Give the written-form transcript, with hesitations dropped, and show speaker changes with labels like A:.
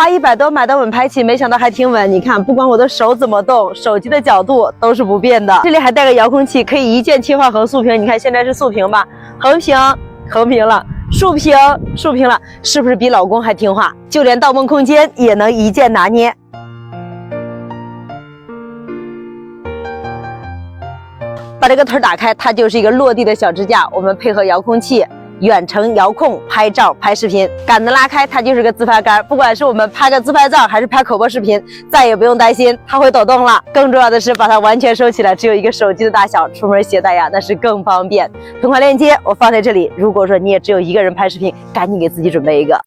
A: 花100多买的稳拍器，没想到还挺稳。你看，不管我的手怎么动，手机的角度都是不变的。这里还带个遥控器，可以一键切换横竖屏。你看现在是竖屏吧，横屏横屏了，竖屏竖屏了，是不是比老公还听话？就连盗梦空间也能一键拿捏。把这个腿打开，它就是一个落地的小支架。我们配合遥控器，远程遥控拍照、拍视频。杆子拉开，它就是个自拍杆。不管是我们拍个自拍照，还是拍口播视频，再也不用担心它会抖动了。更重要的是，把它完全收起来，只有一个手机的大小，出门携带呀，那是更方便。同款链接我放在这里。如果说你也只有一个人拍视频，赶紧给自己准备一个。